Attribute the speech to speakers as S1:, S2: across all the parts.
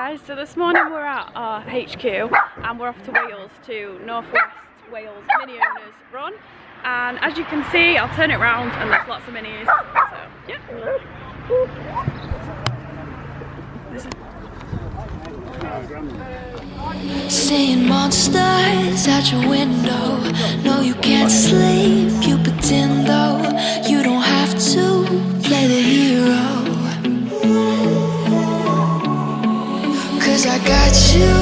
S1: guys, so this morning we're at our HQ and we're off to Wales, to Northwest Wales Mini Owners Run, and as you can see, I'll turn it round and there's lots of minis, so yeah.
S2: Seeing monsters out your window. No, you can't sleep, you pretend though. You don't have to play the hero, 'cause I got you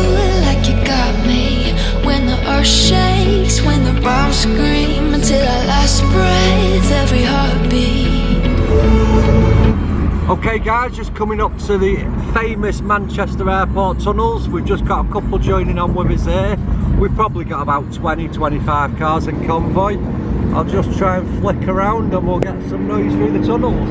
S2: like you got me. When the earth shakes, when the bombs scream, until our last breath, every heartbeat.
S3: Okay guys, just coming up to the famous Manchester Airport tunnels. We've just got a couple joining on with us here. We've probably got about 20-25 cars in convoy. I'll just try and flick around and we'll get some noise through the tunnels.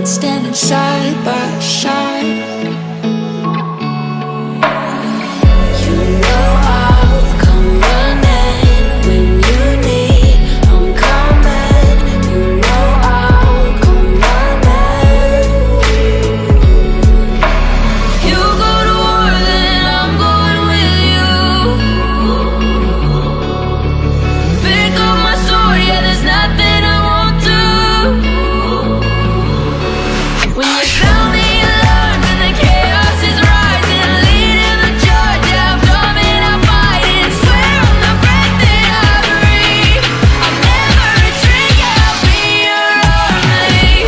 S3: Standing side by side, you know I'll come running when you need. I'm coming, you know I'll come running. If you go to war, then I'm going with you. Pick up my sword, yeah, there's nothing I won't do. When you sound the alarm and the chaos is rising, leading the charge, yeah, I'm coming, I'm fighting. Swear on the breath that I breathe, I'll never retreat, yeah, I'll be your army.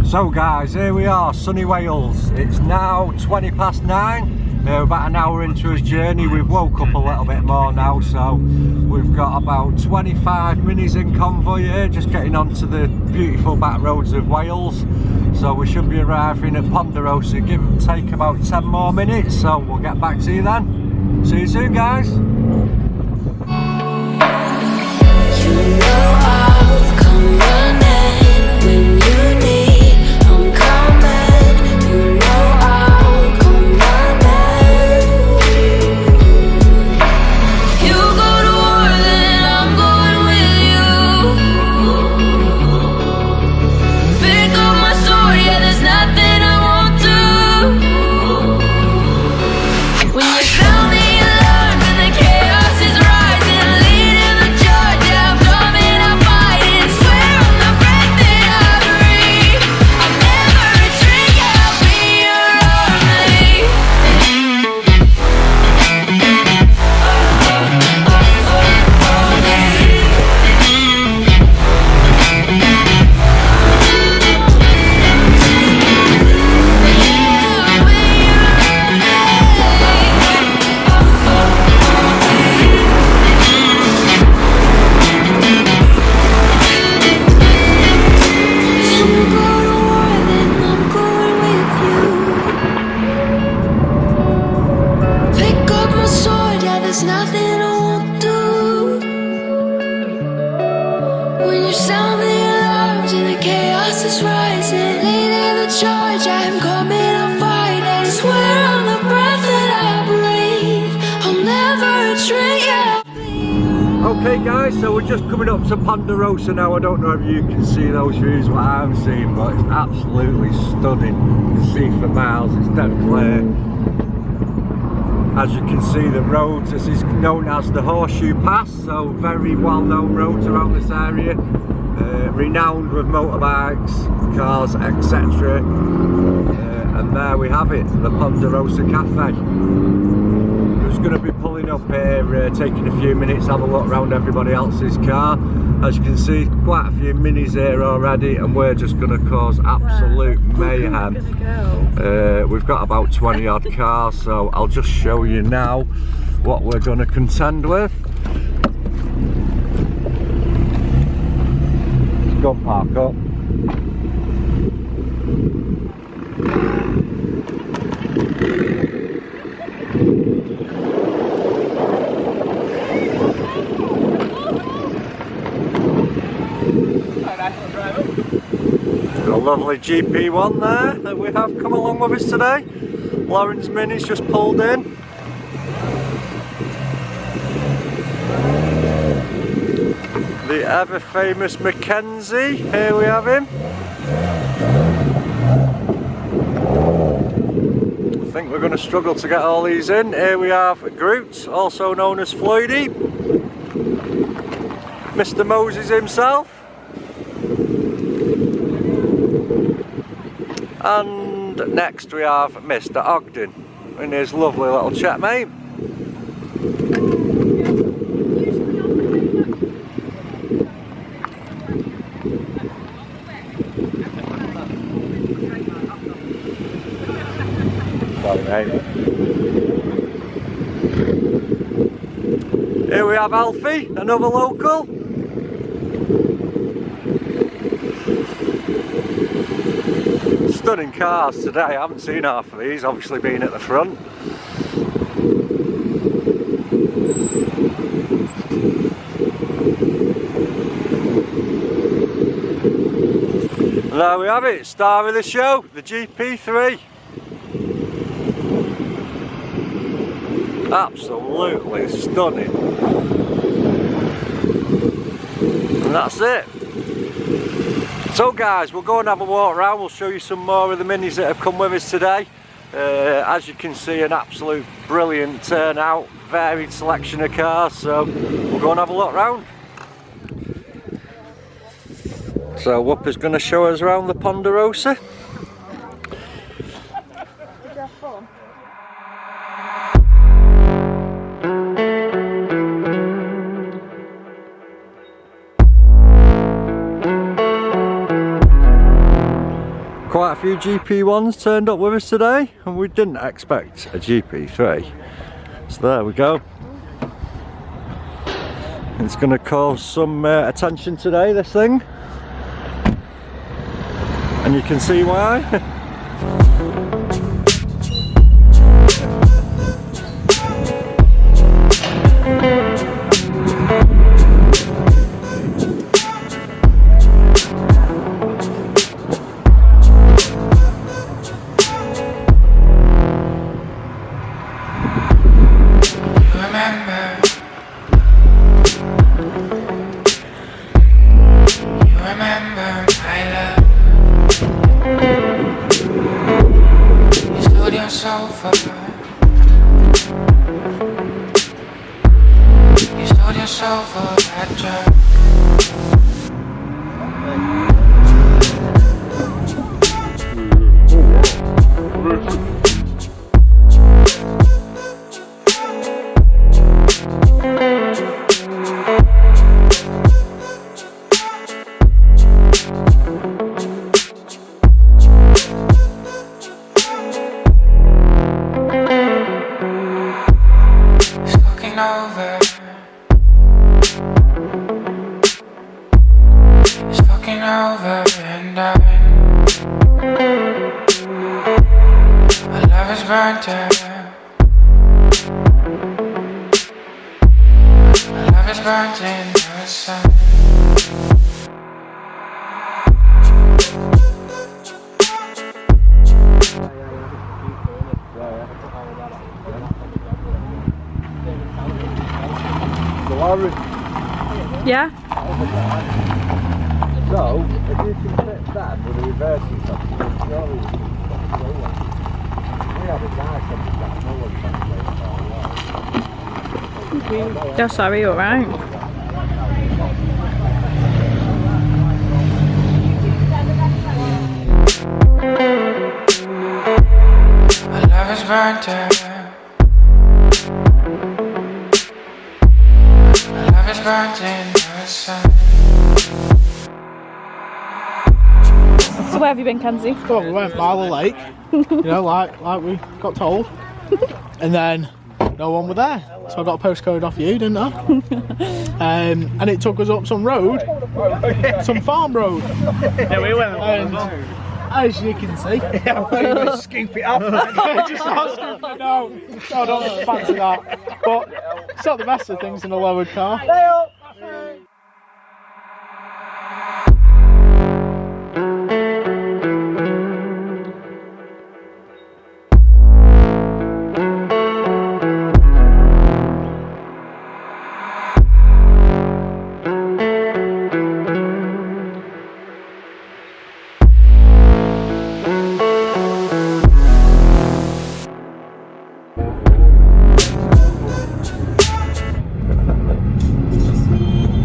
S3: So guys, here we are, sunny Wales. It's now 20 past 9. We're about an hour into his journey. We've woke up a little bit more now, so we've got about 25 minis in convoy here, just getting onto the beautiful back roads of Wales. So we should be arriving at Ponderosa, give and take about 10 more minutes, so we'll get back to you then. See you soon guys.
S2: You know I'll come running when you need. I'm coming, you know I'll come running. If you go to war, then I'm going with you. Pick up my sword, yeah, there's nothing I won't do. When you sound the alarm and the chaos sound the alarms and the chaos is rising. Leading the charge, I'm coming, I'm fighting. Swear on the breath that I breathe, I'll never retreat.
S3: Okay guys, so we're just coming up to Ponderosa now. I don't know if you can see those views, what I'm seeing, but it's absolutely stunning. You can see for miles, it's dead clear. As you can see, the roads, this is known as the Horseshoe Pass, so very well-known roads around this area, renowned with motorbikes, cars, etc. And there we have it, the Ponderosa Cafe. Just going to be pulling up here, taking a few minutes, have a look around everybody else's car. As you can see, quite a few minis here already, and we're just going to cause absolute mayhem. We've got about 20 odd cars, so I'll just show you now what we're going to contend with. Go and park up. A lovely GP1 there that we have come along with us today. Lauren's Mini's just pulled in. The ever famous Mackenzie, here we have him. I think we're going to struggle to get all these in. Here we have Groot, also known as Floydie. Mr. Moses himself. And next we have Mr. Ogden in his lovely little checkmate. Sorry, mate. Here we have Alfie, another local. Stunning cars today. I haven't seen half of these, obviously being at the front. And there we have it, star of the show, the GP3. Absolutely stunning. And that's it. So guys, we'll go and have a walk around, we'll show you some more of the minis that have come with us today. As you can see, an absolute brilliant turnout, varied selection of cars, so we'll go and have a look around. So Whooper's going to show us around the Ponderosa.
S1: Did you have fun?
S3: Quite a few GP1s turned up with us today, and we didn't expect a GP3. So there we go. It's going to cause some attention today, this thing. And you can see why.
S1: Yeah?
S3: So, if you can fit that with a reversing something, surely you can go on. We had a guy come to that, no one can play.
S1: Oh, sorry, alright.
S2: My love is burnt out. My love is burnt in the sun.
S1: So where have you been, Kenzie?
S4: Oh, we went by the lake, you know, like we got told, and then no one were there, so I got a postcode off you, didn't I? And it took us up some road, some farm road.
S5: Yeah, we went
S4: And as you can see,
S5: scoop it up.
S4: just start scooping it down. I don't fancy that, but it's not the best of things in a lowered car.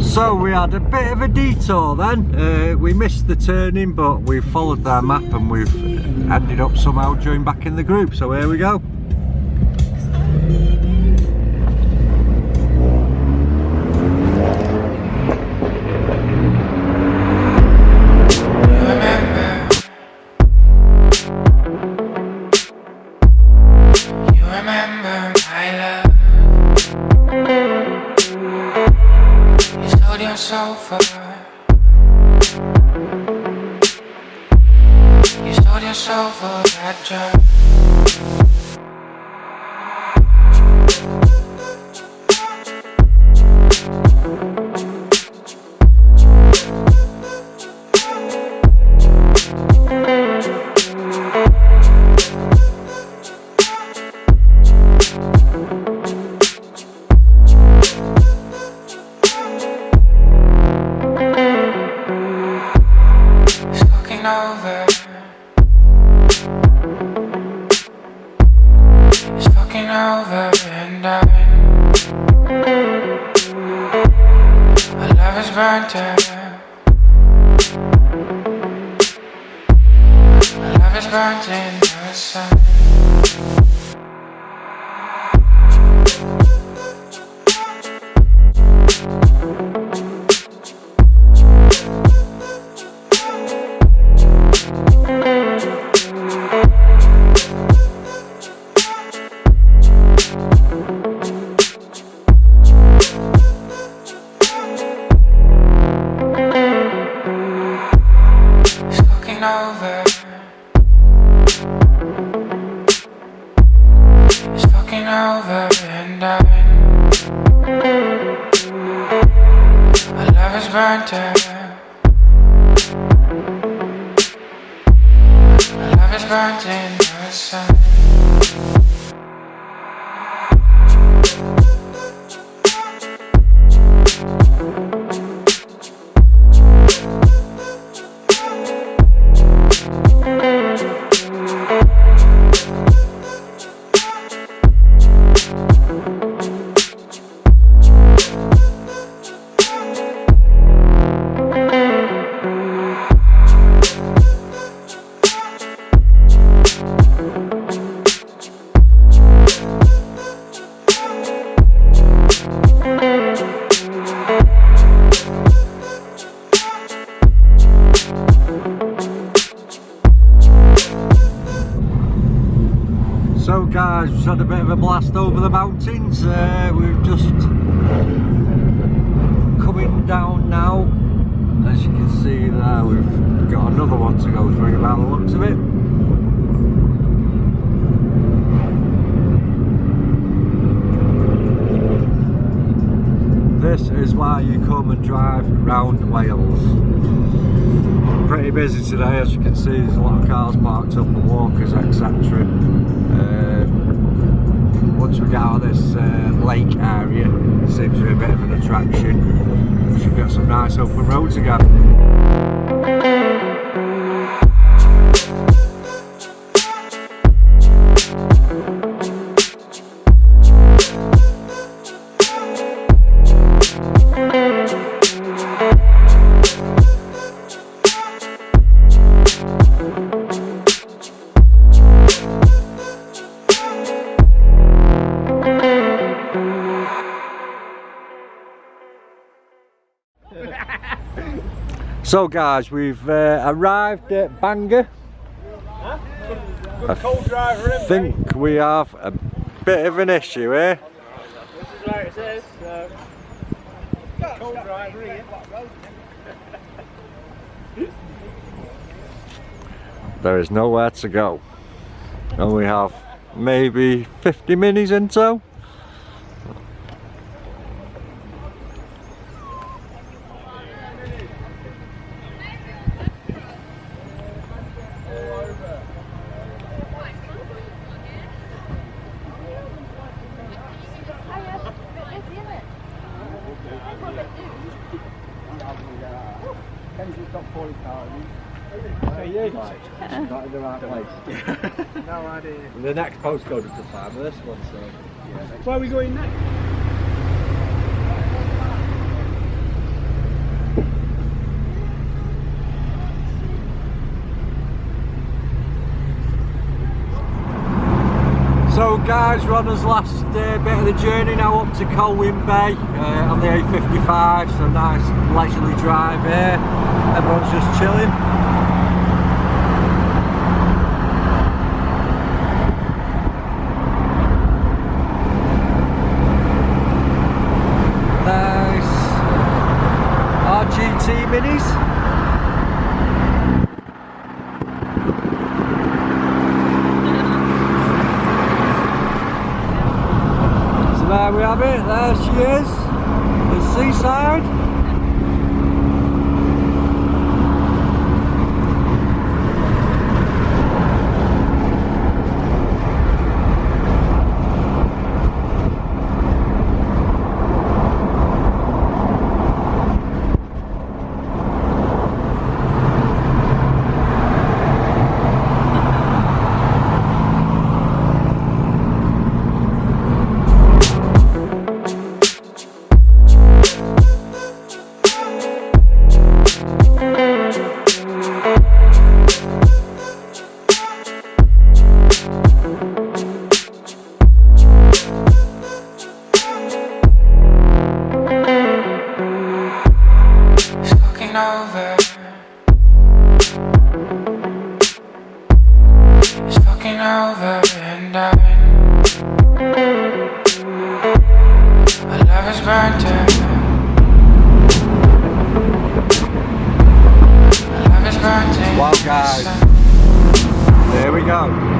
S3: So we had a bit of a detour then. We missed the turning, but we followed their map and we've ended up somehow joined back in the group. So here we go.
S2: You remember my love. You sold your soul for. You sold your soul for that drug. Over and dying. My love is burnt out. My love is burnt in the sun. Over and dying. My love is burnt out. My love is burnt in the sun.
S3: So guys, we've had a bit of a blast over the mountains. We're just coming down now. As you can see there, we've got another one to go through by the looks of it. This is why you come and drive round Wales. Pretty busy today, as you can see. There's a lot of cars parked up and walkers, etc. once we get out of this lake area, seems to be a bit of an attraction. We should get some nice open roads again. So guys, we've arrived at Bangor. I think we have a bit of an issue here.
S5: This is where it says, cold driver here.
S3: There is nowhere to go. And we have maybe 50 minis in tow.
S5: Not in the right place. No idea.
S3: The next postcode is the farm, this one, so
S5: yeah. Where are we going next?
S3: So guys, we're on this last bit of the journey now up to Colwyn Bay on the A55, so nice leisurely drive here. Everyone's just chilling. Nice RGT minis. There we have it, there she is, the seaside.
S2: Over and done. My love is burnt out. My love is burnt out.
S3: Wow guys, there we go.